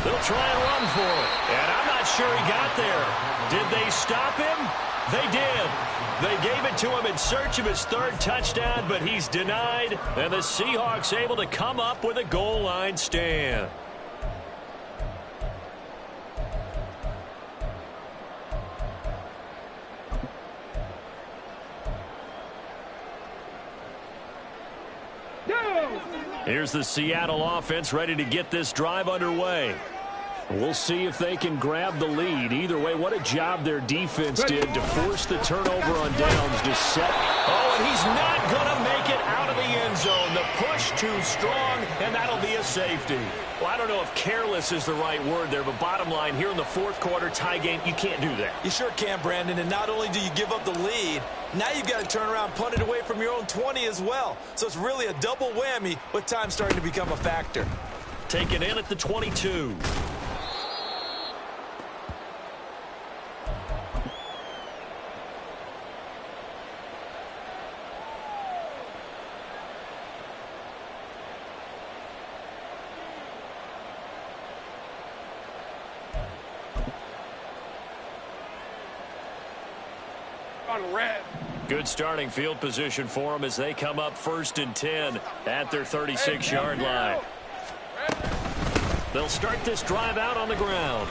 They'll try and run for it. And I'm not sure he got there. Did they stop him? They did. They gave it to him in search of his 3rd touchdown, but he's denied. And the Seahawks able to come up with a goal line stand. Here's the Seattle offense ready to get this drive underway. We'll see if they can grab the lead. Either way, what a job their defense did to force the turnover on downs to set. Oh, and he's not going to make it out of the end zone. The push too strong, and that'll be a safety. Well, I don't know if careless is the right word there, but bottom line, here in the 4th quarter tie game, you can't do that. You sure can, Brandon, and not only do you give up the lead, now you've got to turn around, punt it away from your own 20 as well. So it's really a double whammy with time starting to become a factor. Taken in at the 22. Red. Good starting field position for them as they come up 1st and 10 at their 36-yard line. They'll start this drive out on the ground.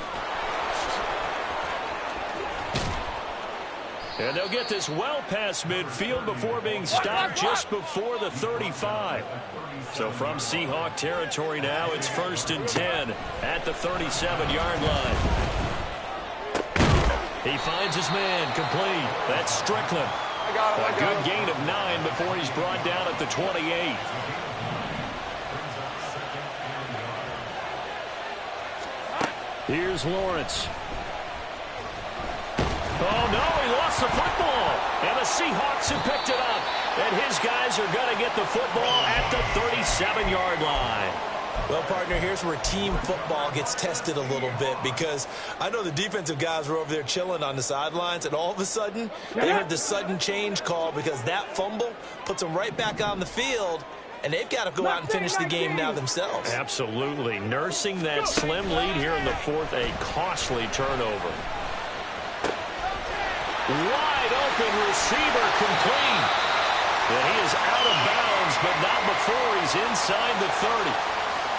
And they'll get this well past midfield before being stopped just before the 35. So from Seahawk territory now, it's 1st and 10 at the 37-yard line. He finds his man complete. That's Strickland. A good gain of 9 before he's brought down at the 28. Here's Lawrence. Oh, no, he lost the football. And the Seahawks have picked it up. And his guys are going to get the football at the 37-yard line. Well, partner, here's where team football gets tested a little bit, because I know the defensive guys were over there chilling on the sidelines, and all of a sudden they heard the sudden change call because that fumble puts them right back on the field, and they've got to go out and finish the game now themselves. Absolutely. Nursing that slim lead here in the 4th, a costly turnover. Wide open receiver complete. And he is out of bounds, but not before he's inside the 30.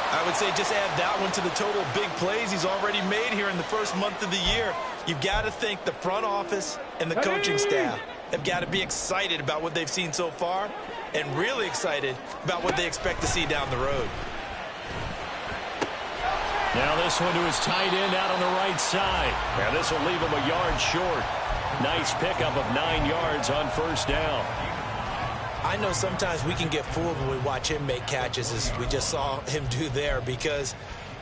I would say just add that one to the total big plays he's already made here in the first month of the year. You've got to think the front office and the coaching staff have got to be excited about what they've seen so far and really excited about what they expect to see down the road. Now this one to his tight end out on the right side. Now this will leave him a yard short. Nice pickup of 9 yards on 1st down. I know sometimes we can get fooled when we watch him make catches, as we just saw him do there, because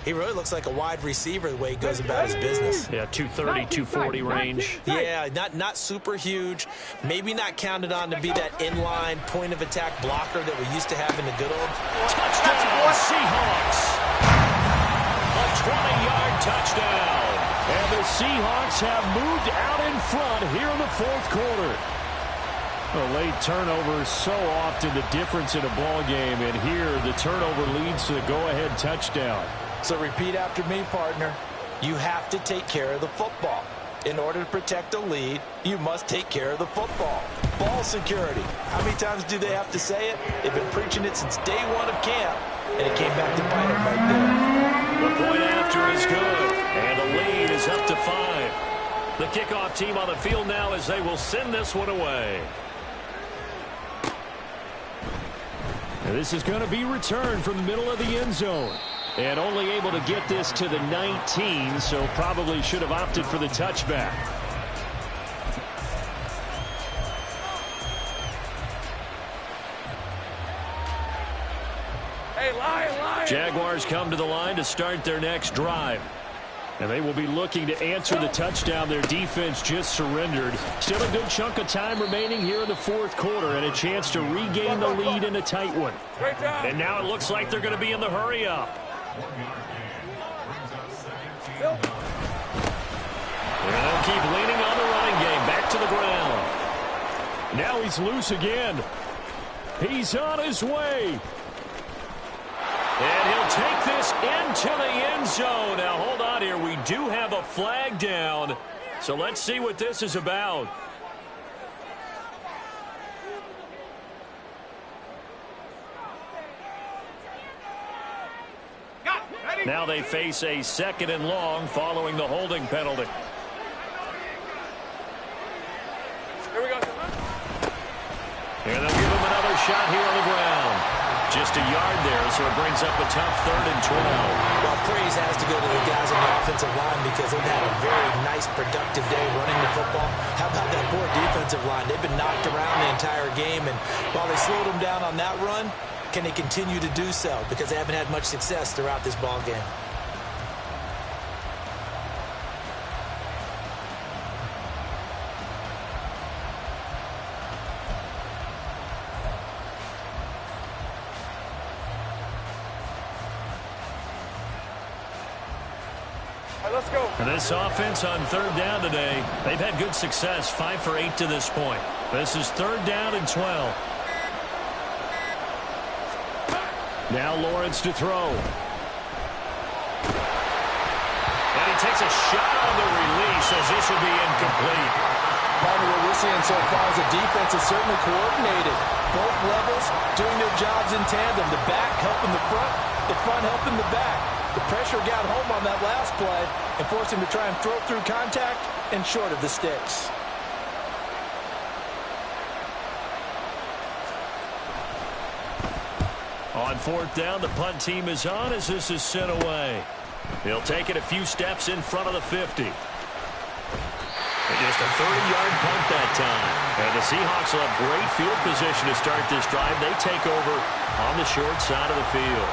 he really looks like a wide receiver the way he goes about his business. Yeah, 230, 240 range. Yeah, not super huge. Maybe not counted on to be that inline point-of-attack blocker that we used to have in the good old. Touchdown, Seahawks! A 20-yard touchdown. The Seahawks have moved out in front here in the fourth quarter. A late turnover is so often the difference in a ball game, and here the turnover leads to the go-ahead touchdown. So repeat after me, partner. You have to take care of the football. In order to protect a lead, you must take care of the football. Ball security. How many times do they have to say it? They've been preaching it since day one of camp, and it came back to bite them right there. The point after is good, and the lead is up to 5. The kickoff team on the field now as they will send this one away. And this is going to be returned from the middle of the end zone. And only able to get this to the 19, so probably should have opted for the touchback. Hey, Lion. Jaguars come to the line to start their next drive. And they will be looking to answer the touchdown their defense just surrendered. Still a good chunk of time remaining here in the fourth quarter and a chance to regain the lead in a tight one. Great job. And now it looks like they're going to be in the hurry-up. And they'll keep leaning on the running game. Back to the ground. Now he's loose again. He's on his way. And he'll take this into the end zone. Now, hold on here. We do have a flag down. So let's see what this is about. Now they face a 2nd and long following the holding penalty. Here we go. And they'll give him another shot here on the ground. Just a yard there, so it brings up a tough 3rd and 12. Well, praise has to go to the guys on the offensive line because they've had a very nice, productive day running the football. How about that poor defensive line? They've been knocked around the entire game, and while they slowed them down on that run, can they continue to do so? Because they haven't had much success throughout this ball game. Let's go. And this offense on 3rd down today, they've had good success, 5 for 8 to this point. This is 3rd down and 12. Now Lawrence to throw. And he takes a shot on the release as this will be incomplete. Partner, what we're seeing so far is the defense is certainly coordinated. Both levels doing their jobs in tandem. The back helping the front helping the back. The pressure got home on that last play and forced him to try and throw through contact and short of the sticks. On 4th down, the punt team is on as this is sent away. He'll take it a few steps in front of the 50. And just a 30-yard punt that time. And the Seahawks will have great field position to start this drive. They take over on the short side of the field.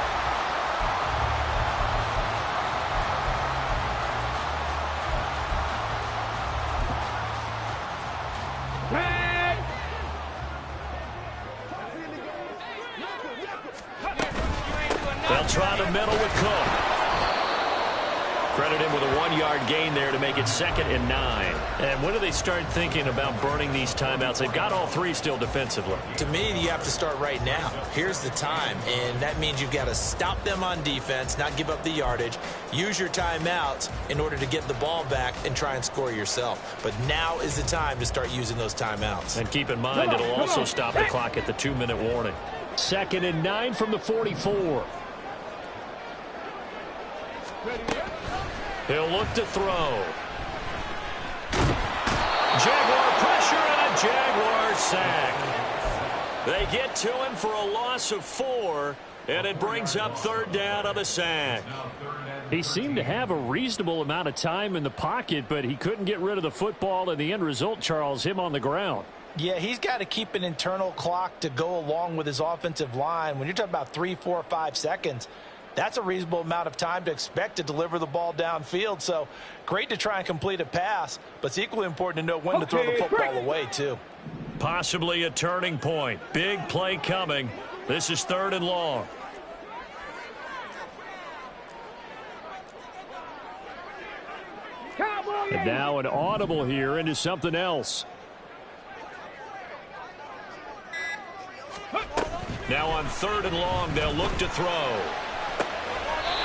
They'll try the middle with Cook. Credit him with a 1-yard gain there to make it 2nd and 9. And when do they start thinking about burning these timeouts? They've got all 3 still defensively. To me, you have to start right now. Here's the time, and that means you've got to stop them on defense, not give up the yardage, use your timeouts in order to get the ball back and try and score yourself. But now is the time to start using those timeouts. And keep in mind, it'll also stop the clock at the 2-minute warning. 2nd and 9 from the 44. He'll look to throw. Jaguar pressure and a Jaguar sack. They get to him for a loss of 4, and it brings up 3rd down on the sack. He seemed to have a reasonable amount of time in the pocket, but he couldn't get rid of the football, and the end result, Charles, him on the ground. Yeah, he's got to keep an internal clock to go along with his offensive line. When you're talking about 3, 4, 5 seconds, that's a reasonable amount of time to expect to deliver the ball downfield. So great to try and complete a pass, but it's equally important to know when to throw the football away, too. Possibly a turning point. Big play coming. This is 3rd and long. Cowboys! And now an audible here into something else. Now on 3rd and long, they'll look to throw.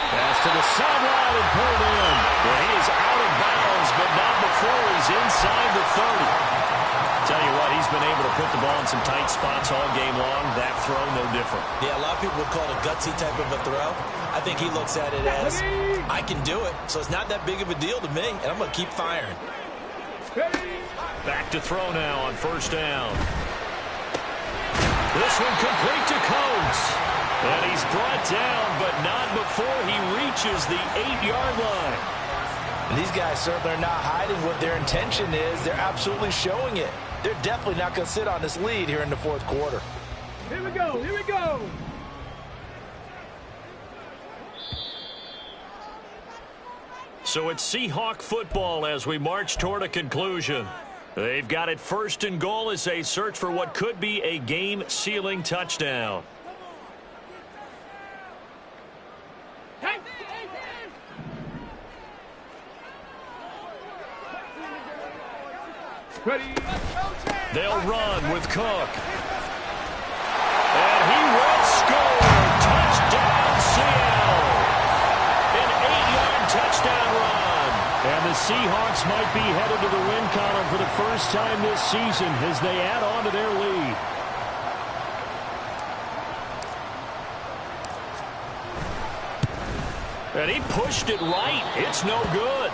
Pass to the sideline and pulled in. Well, he is out of bounds, but not before he's inside the 30. Tell you what, he's been able to put the ball in some tight spots all game long. That throw, no different. Yeah, a lot of people would call it a gutsy type of a throw. I think he looks at it as, I can do it, so it's not that big of a deal to me, and I'm going to keep firing. Back to throw now on 1st down. This one complete to Coates. And he's brought down, but not before he reaches the 8-yard line. And these guys certainly are not hiding what their intention is. They're absolutely showing it. They're definitely not going to sit on this lead here in the 4th quarter. Here we go. Here we go. So it's Seahawk football as we march toward a conclusion. They've got it 1st and goal as they search for what could be a game-sealing touchdown. Ready. They'll run with Cook. And he will score. Touchdown, Seattle. An 8-yard touchdown run. And the Seahawks might be headed to the win column for the first time this season as they add on to their lead. And he pushed it right. It's no good.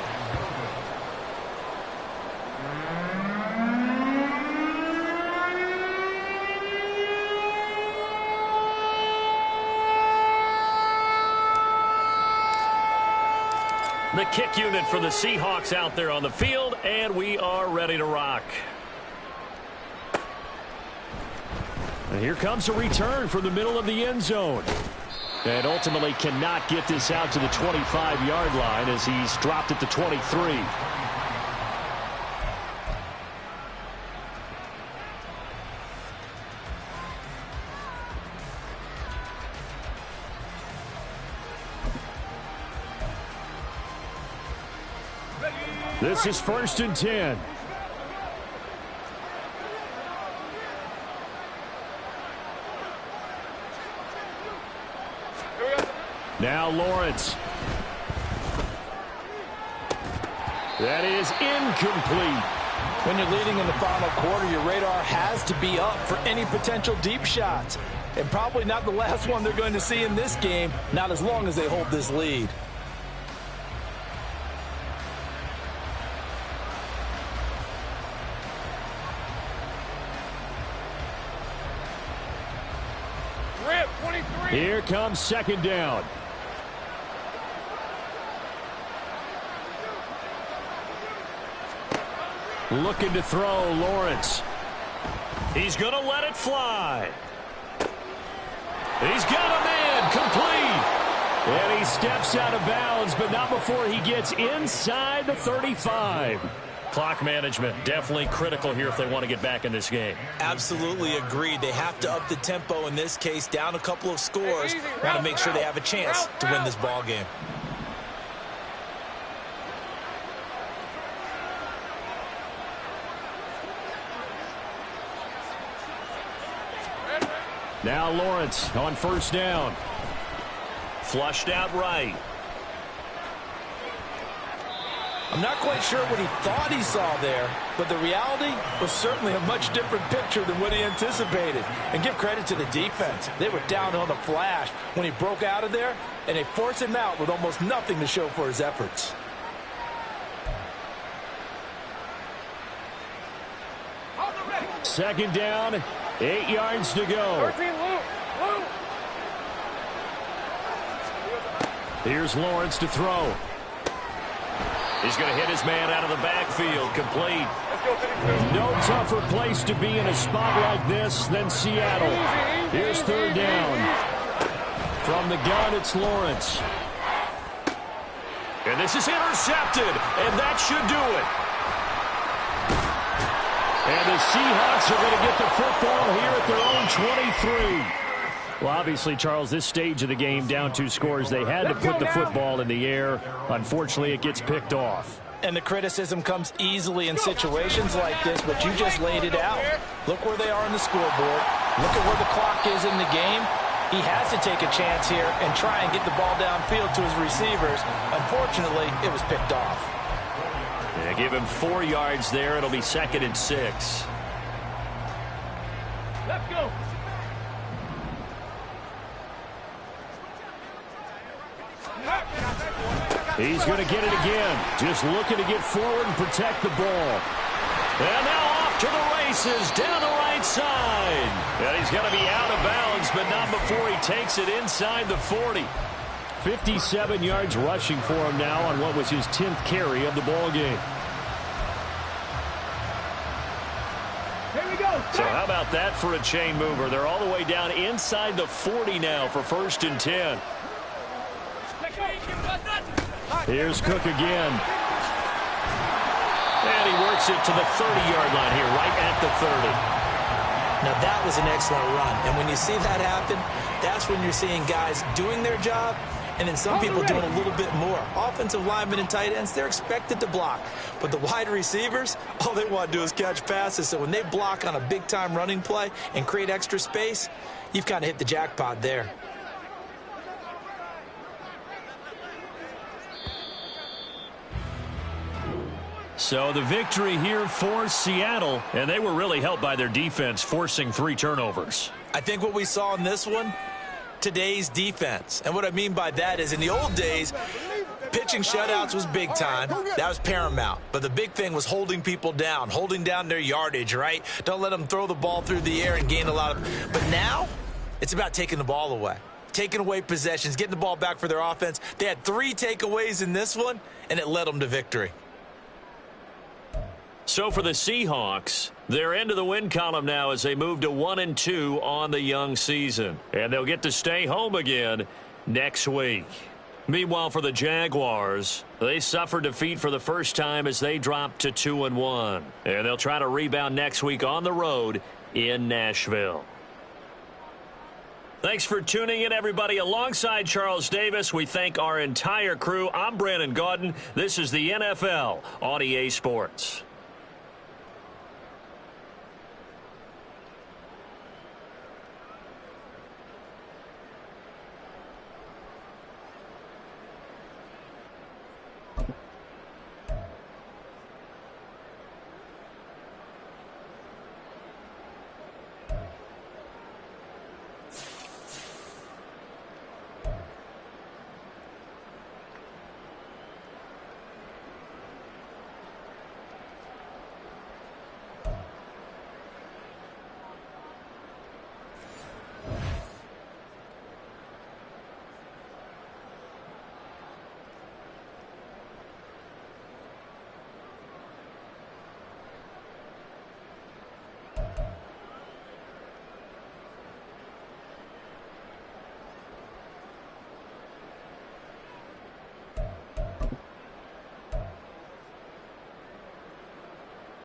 The kick unit for the Seahawks out there on the field, and we are ready to rock. And here comes a return from the middle of the end zone. And ultimately cannot get this out to the 25-yard line as he's dropped at the 23. This is 1st and 10. Now Lawrence. That is incomplete. When you're leading in the final quarter, your radar has to be up for any potential deep shots. And probably not the last one they're going to see in this game, not as long as they hold this lead. Here comes 2nd down. Looking to throw, Lawrence. He's going to let it fly. He's got a man, complete. And he steps out of bounds, but not before he gets inside the 35. Clock management, definitely critical here if they want to get back in this game. Absolutely agreed. They have to up the tempo in this case, down a couple of scores. Want to make sure they have a chance to win this ball game. Now Lawrence on 1st down. Flushed out right. I'm not quite sure what he thought he saw there, but the reality was certainly a much different picture than what he anticipated. And give credit to the defense. They were down on the flash when he broke out of there, and they forced him out with almost nothing to show for his efforts. Second down, 8 yards to go. 13, Lou. Here's Lawrence to throw. He's going to hit his man out of the backfield, complete. Let's go, 52. No tougher place to be in a spot like this than Seattle. Here's 3rd down. From the gun, it's Lawrence. And this is intercepted, and that should do it. And the Seahawks are going to get the football here at their own 23. Well, obviously, Charles, this stage of the game, down 2 scores, they had to put the football in the air. Unfortunately, it gets picked off. And the criticism comes easily in situations like this, but you just laid it out. Look where they are on the scoreboard. Look at where the clock is in the game. He has to take a chance here and try and get the ball downfield to his receivers. Unfortunately, it was picked off. Yeah, give him 4 yards there. It'll be 2nd and 6. Let's go. He's going to get it again. Just looking to get forward and protect the ball. And now off to the races down the right side. And he's going to be out of bounds, but not before he takes it inside the 40. 57 yards rushing for him now on what was his 10th carry of the ball game. Here we go. So how about that for a chain mover? They're all the way down inside the 40 now for 1st and 10. Here's Cook again. And he works it to the 30-yard line here, right at the 30. Now, that was an excellent run. And when you see that happen, that's when you're seeing guys doing their job and then some people doing a little bit more. Offensive linemen and tight ends, they're expected to block. But the wide receivers, all they want to do is catch passes. So when they block on a big-time running play and create extra space, you've kind of hit the jackpot there. So the victory here for Seattle, and they were really helped by their defense, forcing 3 turnovers. I think what we saw in this one, today's defense. And what I mean by that is in the old days, pitching shutouts was big time. That was paramount. But the big thing was holding people down, holding down their yardage, right? Don't let them throw the ball through the air and gain a lot of... But now, it's about taking the ball away. Taking away possessions, getting the ball back for their offense. They had 3 takeaways in this one, and it led them to victory. So for the Seahawks, they're into the win column now as they move to 1-2 on the young season. And they'll get to stay home again next week. Meanwhile, for the Jaguars, they suffered defeat for the first time as they dropped to 2-1. And they'll try to rebound next week on the road in Nashville. Thanks for tuning in, everybody. Alongside Charles Davis, we thank our entire crew. I'm Brandon Gaudin. This is the NFL on EA Sports.